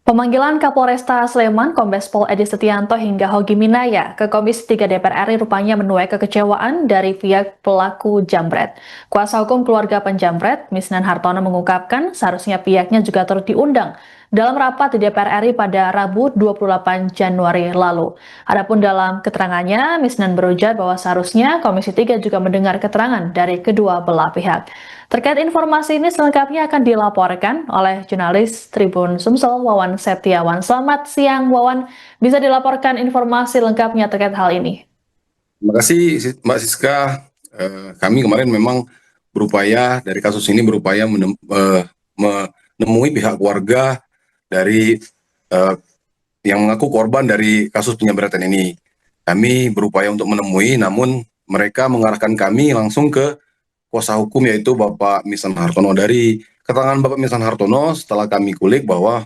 Pemanggilan Kapolresta Sleman, Kombes Pol Edi Setianto hingga Hogi Minaya ke Komisi 3 DPR RI rupanya menuai kekecewaan dari pihak pelaku jambret. Kuasa hukum keluarga penjambret, Misnan Hartono mengungkapkan seharusnya pihaknya juga turut diundang dalam rapat di DPR RI pada Rabu 28 Januari lalu. Adapun dalam keterangannya, Misnan berujar bahwa seharusnya Komisi 3 juga mendengar keterangan dari kedua belah pihak. Terkait informasi ini selengkapnya akan dilaporkan oleh jurnalis Tribun Sumsel, Wawan Septiawan. Selamat siang, Wawan. Bisa dilaporkan informasi lengkapnya terkait hal ini? Terima kasih Mbak Siska. Kami kemarin memang berupaya dari kasus ini menemui pihak keluarga dari yang mengaku korban dari kasus penjamretan ini. Kami berupaya untuk menemui, namun mereka mengarahkan kami langsung ke kuasa hukum, yaitu Bapak Misnan Hartono. Dari keterangan Bapak Misnan Hartono, setelah kami kulik bahwa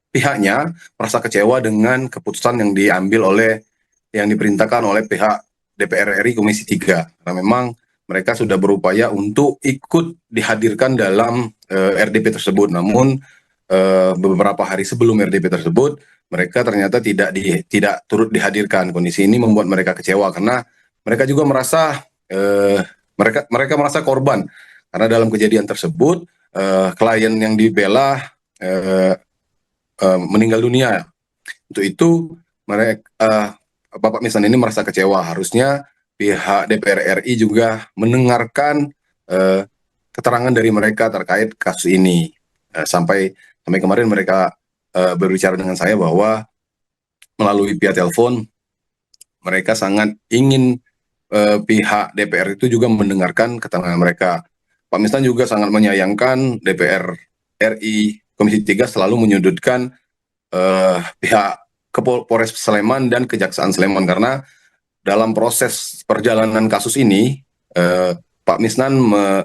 pihaknya merasa kecewa dengan keputusan yang diperintahkan oleh pihak DPR RI Komisi 3. Karena memang mereka sudah berupaya untuk ikut dihadirkan dalam RDP tersebut. Namun beberapa hari sebelum RDP tersebut, mereka ternyata tidak turut dihadirkan. Kondisi ini membuat mereka kecewa karena mereka juga merasa mereka merasa korban karena dalam kejadian tersebut klien yang dibela meninggal dunia. Untuk itu mereka Bapak Misnan ini merasa kecewa. Harusnya pihak DPR RI juga mendengarkan keterangan dari mereka terkait kasus ini. Sampai kemarin mereka berbicara dengan saya bahwa melalui via telepon mereka sangat ingin pihak DPR itu juga mendengarkan keterangan mereka. Pak Misnan juga sangat menyayangkan DPR RI Komisi 3 selalu menyudutkan pihak Polres Sleman dan Kejaksaan Sleman, karena dalam proses perjalanan kasus ini Pak Misnan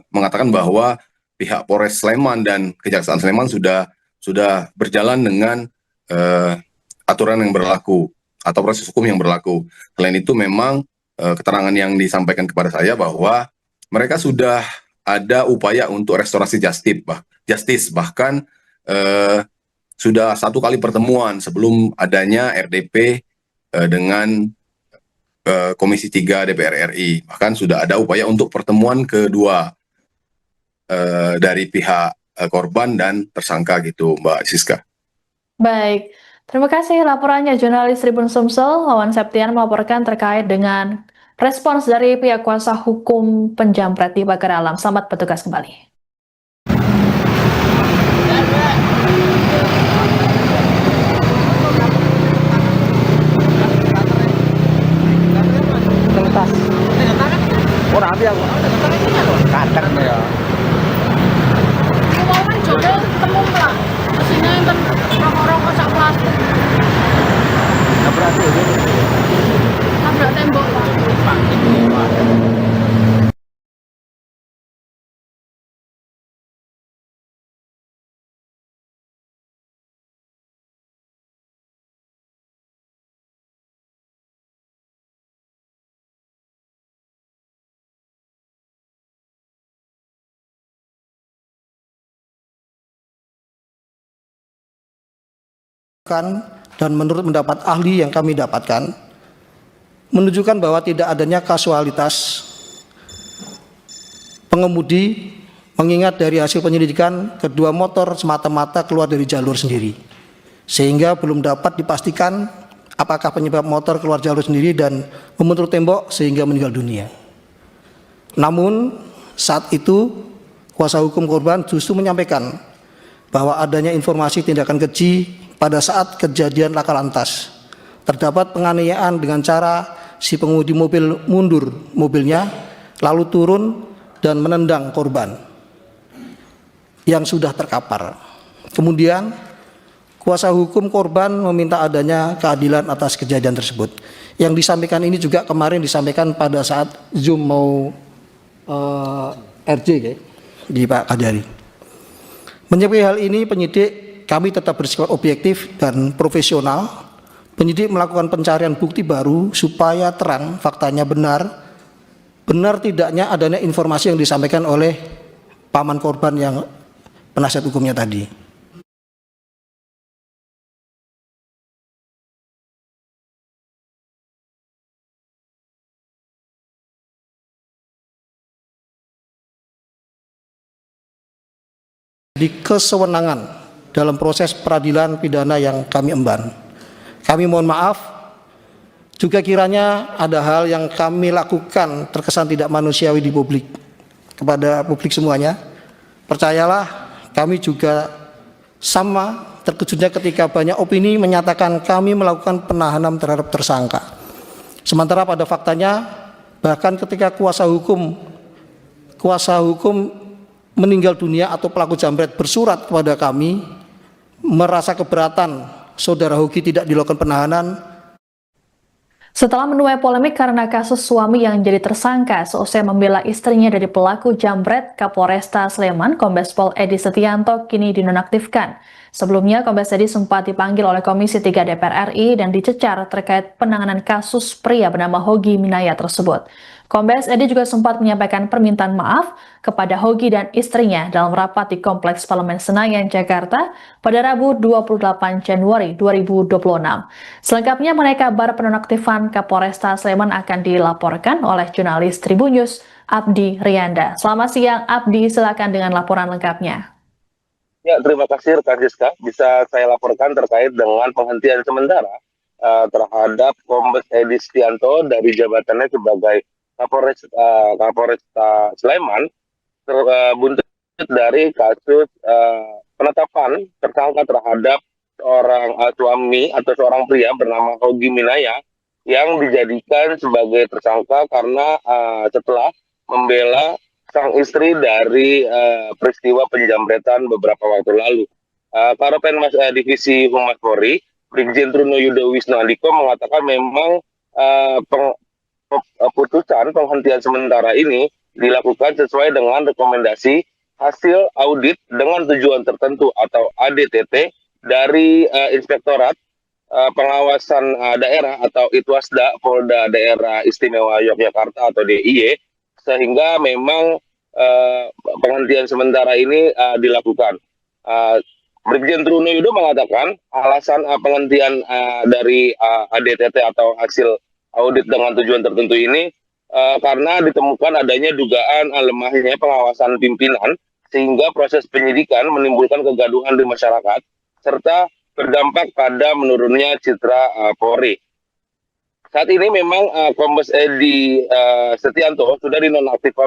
mengatakan bahwa pihak Polres Sleman dan Kejaksaan Sleman sudah berjalan dengan aturan yang berlaku atau proses hukum yang berlaku. Selain itu memang keterangan yang disampaikan kepada saya bahwa mereka sudah ada upaya untuk restorasi justice, bahkan sudah 1 kali pertemuan sebelum adanya RDP dengan Komisi 3 DPR RI. Bahkan sudah ada upaya untuk pertemuan kedua dari pihak korban dan tersangka gitu, Mbak Siska. Baik, terima kasih laporannya jurnalis Tribun Sumsel, Wawan Septian melaporkan terkait dengan respons dari pihak kuasa hukum penjambret di Pagar Alam. Selamat bertugas kembali. Ora ambil aku. Kadang ya. Mau kan jodoh ketemu lah. Sini kan rokok-rokok sak plastik. Nabrak itu. Nabrak tembok lah. Dan menurut pendapat ahli yang kami dapatkan menunjukkan bahwa tidak adanya kasualitas pengemudi, mengingat dari hasil penyelidikan kedua motor semata-mata keluar dari jalur sendiri, sehingga belum dapat dipastikan apakah penyebab motor keluar jalur sendiri dan membentur tembok sehingga meninggal dunia. Namun saat itu kuasa hukum korban justru menyampaikan bahwa adanya informasi tindakan keji pada saat kejadian laka lantas. Terdapat penganiayaan dengan cara si pengemudi mobil mundur mobilnya, lalu turun dan menendang korban yang sudah terkapar. Kemudian kuasa hukum korban meminta adanya keadilan atas kejadian tersebut. Yang disampaikan ini juga kemarin disampaikan pada saat Zoom mau RJ di Pak Kadari. Menyikapi hal ini, penyidik kami tetap bersifat objektif dan profesional. Penyidik melakukan pencarian bukti baru supaya terang faktanya benar tidaknya adanya informasi yang disampaikan oleh paman korban yang penasihat hukumnya tadi. menjadi kesewenangan dalam proses peradilan pidana yang kami emban. Kami mohon maaf juga kiranya ada hal yang kami lakukan terkesan tidak manusiawi di publik. Kepada publik semuanya, percayalah kami juga sama terkejutnya ketika banyak opini menyatakan kami melakukan penahanan terhadap tersangka. Sementara pada faktanya, bahkan ketika kuasa hukum meninggal dunia atau pelaku jambret bersurat kepada kami, merasa keberatan saudara Hogi tidak dilakukan penahanan. Setelah menuai polemik karena kasus suami yang jadi tersangka seusai membela istrinya dari pelaku jambret, Kapolresta Sleman, Kombes Pol Edi Setianto kini dinonaktifkan. Sebelumnya, Kombes Edi sempat dipanggil oleh Komisi 3 DPR RI dan dicecar terkait penanganan kasus pria bernama Hogi Minaya tersebut. Kombes Edi juga sempat menyampaikan permintaan maaf kepada Hogi dan istrinya dalam rapat di Kompleks Parlemen Senayan, Jakarta pada Rabu 28 Januari 2026. Selengkapnya mengenai kabar penonaktifan Kapolresta Sleman akan dilaporkan oleh jurnalis Tribunnews Abdi Rianda. Selamat siang Abdi, silakan dengan laporan lengkapnya. Ya, terima kasih rekan Rizka. Bisa saya laporkan terkait dengan penghentian sementara terhadap Kombes Edi Setianto dari jabatannya sebagai Kapolresta Sleman buntut dari kasus penetapan tersangka terhadap seorang suami atau seorang pria bernama Hogi Minaya yang dijadikan sebagai tersangka karena setelah membela sang istri dari peristiwa penjambretan beberapa waktu lalu. Karopenmas Divisi Humas Polri, Brigjen Truno Yudo Wisnu Andiko mengatakan memang putusan penghentian sementara ini dilakukan sesuai dengan rekomendasi hasil audit dengan tujuan tertentu atau ADTT dari Inspektorat Pengawasan Daerah atau Itwasda Polda Daerah Istimewa Yogyakarta atau DIY, sehingga memang penghentian sementara ini dilakukan. Brigjen Truno Yudo mengatakan alasan penghentian dari ADTT atau hasil audit dengan tujuan tertentu ini karena ditemukan adanya dugaan lemahnya pengawasan pimpinan sehingga proses penyidikan menimbulkan kegaduhan di masyarakat serta berdampak pada menurunnya citra Polri. Saat ini memang Kombes Edi Setianto sudah dinonaktifkan